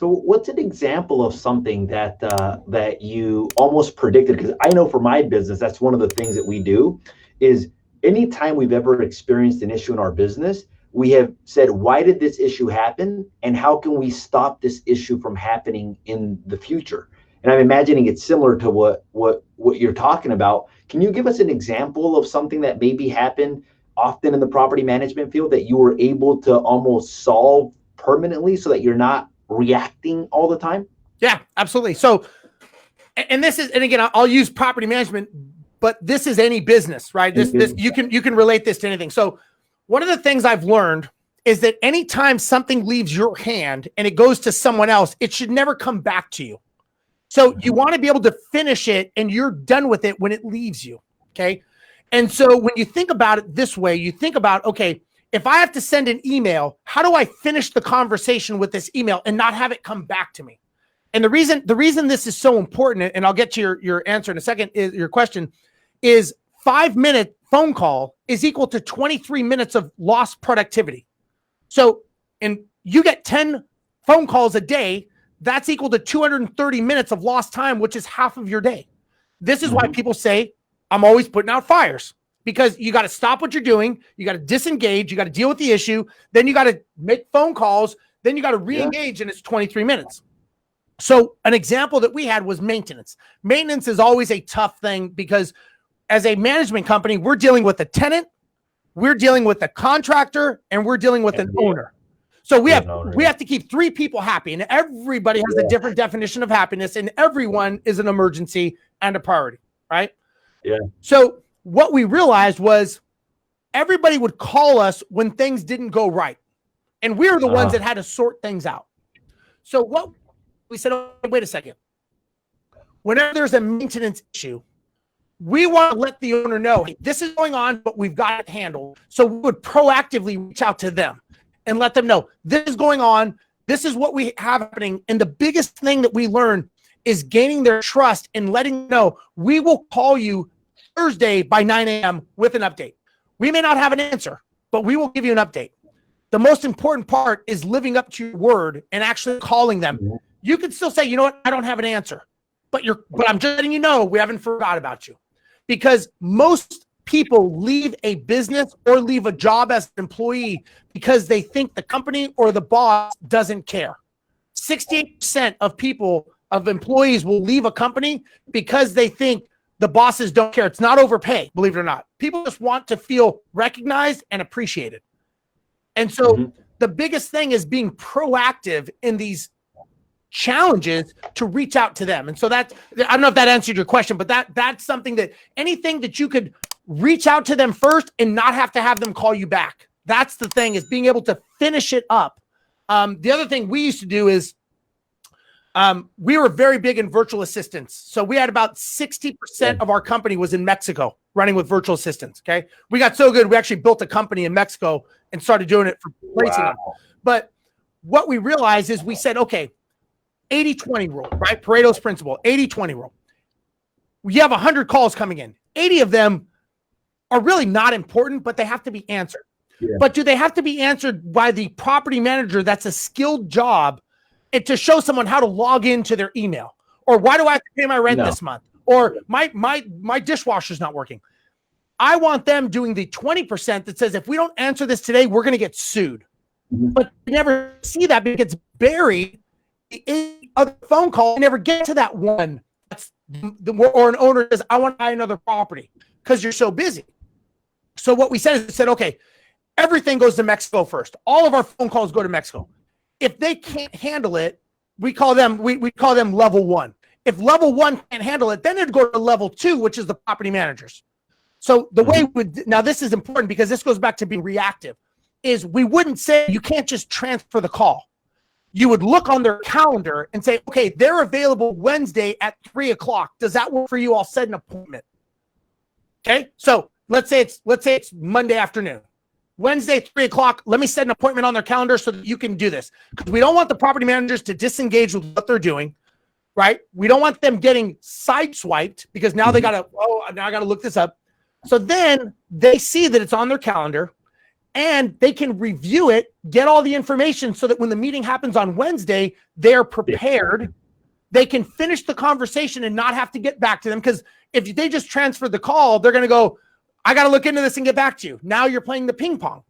So what's an example of something that that you almost predicted? Because I know for my business, that's one of the things that we do is anytime we've ever experienced an issue in our business, we have said, why did this issue happen? And how can we stop this issue from happening in the future? And I'm imagining it's similar to what you're talking about. Can you give us an example of something that maybe happened often in the property management field that you were able to almost solve permanently so that you're not reacting all the time? Yeah, absolutely. So, and this is, and again, I'll use property management, but this is any business, right? This you can relate this to anything. So one of the things I've learned is that anytime something leaves your hand and it goes to someone else, it should never come back to you. So you want to be able to finish it and you're done with it when it leaves you. Okay. And so when you think about it this way, you think about, okay, if I have to send an email, how do I finish the conversation with this email and not have it come back to me? And the reason this is so important, and I'll get to your answer in a second, is your question, is 5-minute phone call is equal to 23 minutes of lost productivity. So, and you get 10 phone calls a day, that's equal to 230 minutes of lost time, which is half of your day. This is why people say, I'm always putting out fires. Because you got to stop what you're doing. You got to disengage. You got to deal with the issue. Then you got to make phone calls. Then you got to re-engage, and it's 23 minutes. So an example that we had was maintenance. Maintenance is always a tough thing because as a management company, we're dealing with a tenant, we're dealing with a contractor, and we're dealing with an owner. So we have to keep 3 people happy, and everybody has a different definition of happiness, and everyone is an emergency and a priority, right? Yeah. So what we realized was everybody would call us when things didn't go right. And we were the ones that had to sort things out. So what we said, oh, wait a second. Whenever there's a maintenance issue, we want to let the owner know, hey, this is going on, but we've got it handled. So we would proactively reach out to them and let them know this is going on. This is what we have happening. And the biggest thing that we learned is gaining their trust and letting them know we will call you Thursday by 9 a.m. with an update. We may not have an answer, but we will give you an update. The most important part is living up to your word and actually calling them. You can still say, you know what, I don't have an answer, but I'm just letting you know we haven't forgot about you. Because most people leave a business or leave a job as an employee because they think the company or the boss doesn't care. 68% of employees will leave a company because they think the bosses don't care. It's not overpay, believe it or not. People just want to feel recognized and appreciated. And so the biggest thing is being proactive in these challenges to reach out to them. And so I don't know if that answered your question, but that's something that anything that you could reach out to them first and not have to have them call you back. That's the thing, is being able to finish it up. The other thing we used to do is we were very big in virtual assistants. So we had about 60% of our company was in Mexico running with virtual assistants. Okay. We got so good, we actually built a company in Mexico and started doing it for placing them. But what we realized is we said, okay, 80-20 rule, right? Pareto's principle, 80-20 rule. You have 100 calls coming in. 80 of them are really not important, but they have to be answered. Yeah. But do they have to be answered by the property manager? That's a skilled job. And to show someone how to log into their email, or why do I have to pay my rent this month, or my dishwasher's not working. I want them doing the 20% that says, if we don't answer this today, we're going to get sued. But you never see that because it's buried in other phone call. You never get to that one. That's or an owner says, I want to buy another property because you're so busy. So what we said is, okay, everything goes to Mexico first. All of our phone calls go to Mexico. If they can't handle it, we call them level 1. If level 1 can't handle it, then it'd go to level 2, which is the property managers. So the way now this is important because this goes back to being reactive, is we wouldn't say you can't just transfer the call. You would look on their calendar and say, okay, they're available Wednesday at 3:00. Does that work for you? I'll set an appointment. Okay. So let's say it's Monday afternoon. Wednesday, 3:00, let me set an appointment on their calendar so that you can do this. Because we don't want the property managers to disengage with what they're doing, right? We don't want them getting sideswiped because now they got to, now I got to look this up. So then they see that it's on their calendar and they can review it, get all the information so that when the meeting happens on Wednesday, they're prepared. They can finish the conversation and not have to get back to them. Because if they just transfer the call, they're going to go, I got to look into this and get back to you. Now you're playing the ping pong.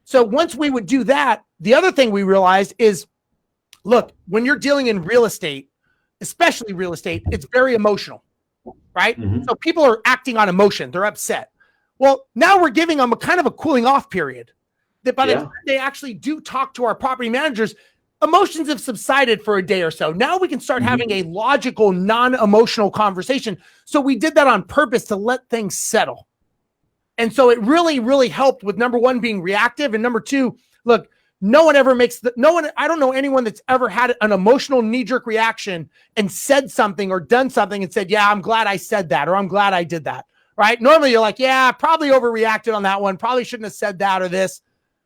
So once we would do that, the other thing we realized is, look, when you're dealing in real estate, especially real estate, it's very emotional, right? So people are acting on emotion. They're upset. Well, now we're giving them a kind of a cooling off period that by the time they actually do talk to our property managers, emotions have subsided for a day or so. Now we can start having a logical, non-emotional conversation. So we did that on purpose to let things settle. And so it really, really helped with number one, being reactive. And number two, look, no one ever makes I don't know anyone that's ever had an emotional knee-jerk reaction and said something or done something and said, yeah, I'm glad I said that, or I'm glad I did that. Right? Normally you're like, yeah, probably overreacted on that one. Probably shouldn't have said that or this.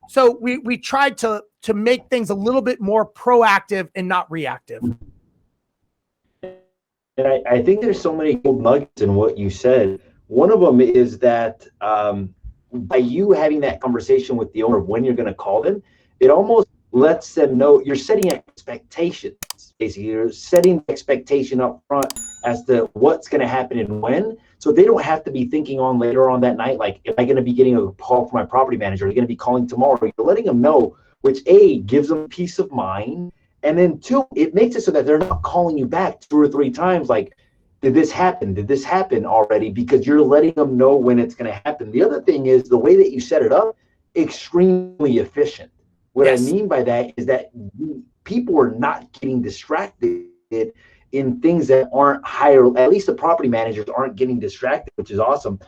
So we tried to make things a little bit more proactive and not reactive. And I think there's so many gold nuggets in what you said. One of them is that by you having that conversation with the owner of when you're going to call them, it almost lets them know you're setting expectations. Basically, you're setting expectation up front as to what's going to happen and when. So they don't have to be thinking on later on that night, like, am I going to be getting a call from my property manager? Are you going to be calling tomorrow? You're letting them know, which A, gives them peace of mind. And then two, it makes it so that they're not calling you back 2 or 3 times like, did this happen? Did this happen already? Because you're letting them know when it's going to happen. The other thing is the way that you set it up, extremely efficient. What I mean by that is that people are not getting distracted in things that aren't higher. At least the property managers aren't getting distracted, which is awesome.